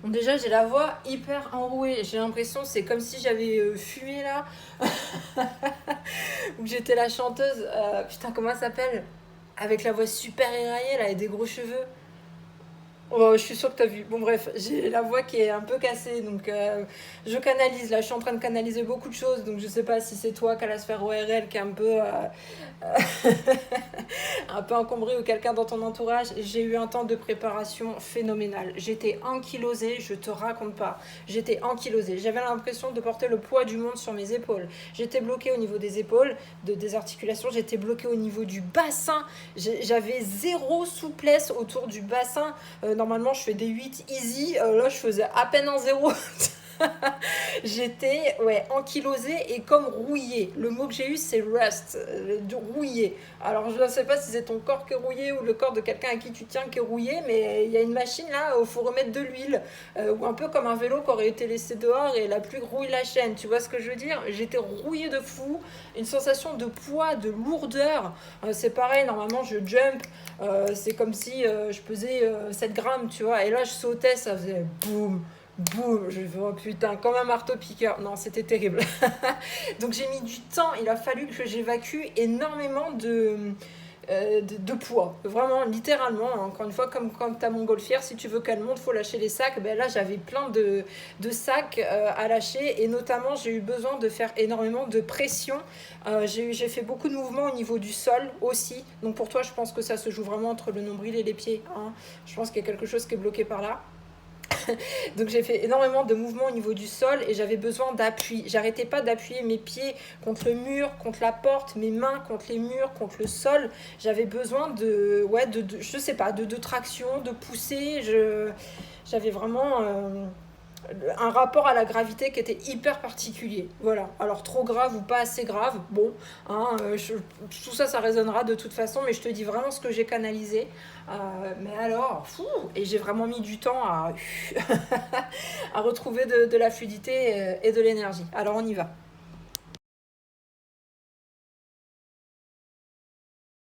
Bon, déjà, j'ai la voix hyper enrouée. J'ai l'impression, c'est comme si j'avais fumé là, ou que j'étais la chanteuse. Putain, comment elle s'appelle? Avec la voix super éraillée là et des gros cheveux. Oh, je suis sûre que t'as vu. Bon, bref, j'ai la voix qui est un peu cassée, donc je canalise. Là, je suis en train de canaliser beaucoup de choses, donc je sais pas si c'est toi qui as la sphère ORL qui est un peu un peu encombré ou quelqu'un dans ton entourage. J'ai eu un temps de préparation phénoménal. J'étais ankylosée, je te raconte pas. J'étais ankylosée. J'avais l'impression de porter le poids du monde sur mes épaules. J'étais bloquée au niveau des épaules, des articulations. J'étais bloquée au niveau du bassin. J'avais zéro souplesse autour du bassin. Normalement, je fais des 8 easy. Là, je faisais à peine un zéro. J'étais ankylosée et comme rouillée. Le mot que j'ai eu, c'est rust, de rouillé. Alors, je ne sais pas si c'est ton corps qui est rouillé ou le corps de quelqu'un à qui tu tiens qui est rouillé, mais il y a une machine là où il faut remettre de l'huile, ou un peu comme un vélo qui aurait été laissé dehors et la pluie rouille la chaîne. Tu vois ce que je veux dire? J'étais rouillée de fou, une sensation de poids, de lourdeur. C'est pareil, normalement, je jump, c'est comme si je pesais 7 grammes, tu vois, et là, je sautais, ça faisait boum. Boum, je fais oh putain, comme un marteau-piqueur. Non, c'était terrible. Donc j'ai mis du temps, il a fallu que j'évacue énormément de poids. Vraiment, littéralement, encore une fois, comme quand ta montgolfière, si tu veux qu'elle monte, faut lâcher les sacs. Ben là, j'avais plein de sacs à lâcher et notamment, j'ai eu besoin de faire énormément de pression. J'ai fait beaucoup de mouvements au niveau du sol aussi. Donc pour toi, je pense que ça se joue vraiment entre le nombril et les pieds, hein. Je pense qu'il y a quelque chose qui est bloqué par là. Donc j'ai fait énormément de mouvements au niveau du sol et j'avais besoin d'appui. J'arrêtais pas d'appuyer mes pieds contre le mur, contre la porte, mes mains contre les murs, contre le sol. J'avais besoin je sais pas, de traction, de pousser. J'avais vraiment un rapport à la gravité qui était hyper particulier. Voilà. Alors trop grave ou pas assez grave, bon, hein, tout ça, ça résonnera de toute façon, mais je te dis vraiment ce que j'ai canalisé. Mais alors, fou, et j'ai vraiment mis du temps à, à retrouver de la fluidité et de l'énergie. Alors on y va.